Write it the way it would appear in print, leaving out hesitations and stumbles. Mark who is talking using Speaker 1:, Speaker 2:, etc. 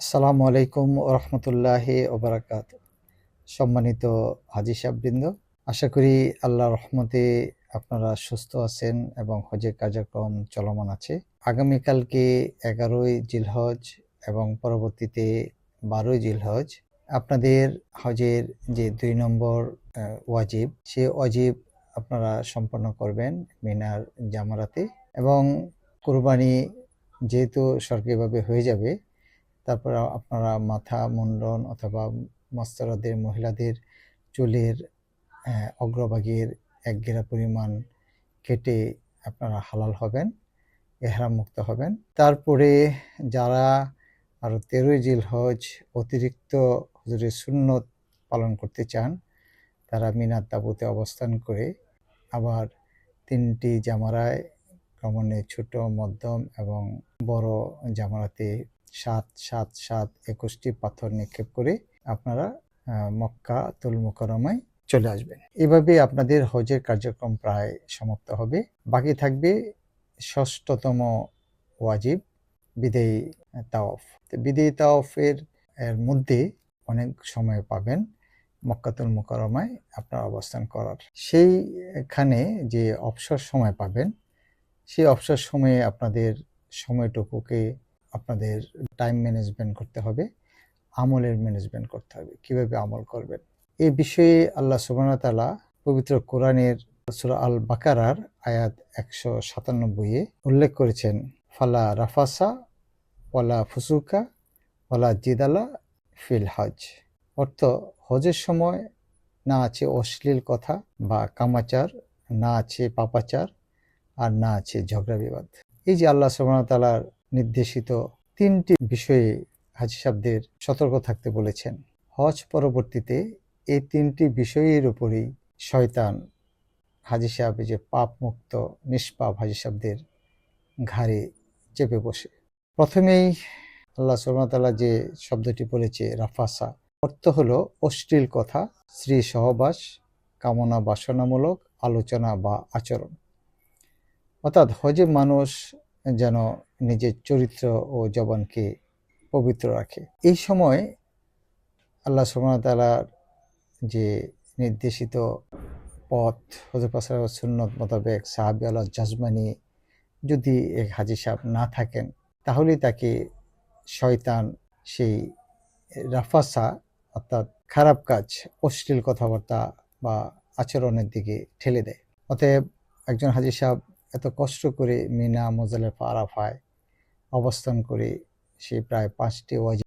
Speaker 1: আসসালামু আলাইকুম রহমতুল্লাহি ওবারাকাত। সম্মানিত হাজী সাহেববৃন্দ, আশা করি আল্লাহর রহমতে আপনারা সুস্থ আছেন এবং হজের কার্যক্রম চলমান আছে। আগামীকালকে 11ই জিলহজ এবং পরবর্তীতে 12ই জিলহজ আপনাদের হজের যে 2 নম্বর ওয়াজিব, সে ওয়াজিব আপনারা সম্পন্ন করবেন মিনার জামারাতে। এবং কুরবানি যেহেতু সরকারিভাবে হয়ে যাবে, তারপর আপনারা মাথা মুন্ডন অথবা মস্তরাদের মহিলাদের চুলের অগ্রভাগের 1 গেরা পরিমাণ কেটে আপনারা হালাল হবেন, এহরাম মুক্ত হবেন। তারপরে যারা আরও 13ই জিলহজ অতিরিক্ত হুজুরের সুন্নত পালন করতে চান, তারা মিনার তাঁবুতে অবস্থান করে আবার 3টি জামারায় ক্রমে ছোট, মধ্যম এবং বড় জামারাতে 7, 7, 7, 21টি পাথর নিক্ষেপ করে আপনারা মক্কাতুল মুকাররমায় চলে আসবেন। এভাবে আপনাদের হজের কার্যক্রম প্রায় সমাপ্ত হবে। বাকি থাকবে 6তম ওয়াজিব, বিদায়ী তাওয়াফ। বিদায়ী তাওয়াফের মধ্যে অনেক সময় পাবেন মক্কাতুল মুকাররমায় আপনারা অবস্থান করার। সেইখানে যে অবসর সময় পাবেন, সেই অবসর সময়ে আপনাদের সময়টুকুকে আপনাদের টাইম ম্যানেজমেন্ট করতে হবে, আমলের ম্যানেজমেন্ট করতে হবে। কিভাবে আমল করবেন এই বিষয়ে আল্লাহ সুবহানাহু ওয়া তাআলা পবিত্র কোরআনের সূরা আল বাকারার আয়াত 197-এ উল্লেখ করেছেন, ফালা রাফাসা ওয়ালা ফুসুকা ওয়ালা জিদালা ফিল হজ। অর্থ, হজের সময় না আছে অশ্লীল কথা বা কামাচার, না আছে পাপাচার, আর না আছে ঝগড়া বিবাদ। এই যে আল্লাহ সুবহানাহু ওয়া তাআলার নির্দেশিত 3টি বিষয়ে হাজী সাহেবদের সতর্ক থাকতে বলেছেন। হজ পরবর্তীতে এই 3টি বিষয়ের উপরেই শয়তান হাজী সাহেব, যে পাপ মুক্ত নিষ্পাপ হাজী সাহেবদের ঘাড়ে চেপে বসে। প্রথমেই আল্লাহ সুবহানাহু ওয়া তাআলা যে শব্দটি বলেছে রাফাসা, অর্থ হলো অশ্লীল কথা, স্ত্রী সহবাস, কামনা বাসনামূলক আলোচনা বা আচরণ। অর্থাৎ হজে মানুষ যেন নিজের চরিত্র ও জবানকে পবিত্র রাখে। এই সময় আল্লাহ সুবহানাহু ওয়া তাআলার যে নির্দেশিত পথ, হযরত পাক সাল্লাল্লাহু আলাইহি সুন্নত মোতাবেক সাহাবী আল জাজমানি যদি এক হাজী সাহেব না থাকেন, তাহলেই তাকে শয়তান সেই রাফাসা অর্থাৎ খারাপ কাজ, অশ্লীল কথাবার্তা বা আচরণের দিকে ঠেলে দেয়। অতএব একজন হাজী সাহেব এত কষ্ট করে মিনা, মুজদালিফা, আরাফায় অবস্থান করে সে প্রায় 5টি ওয়াজিব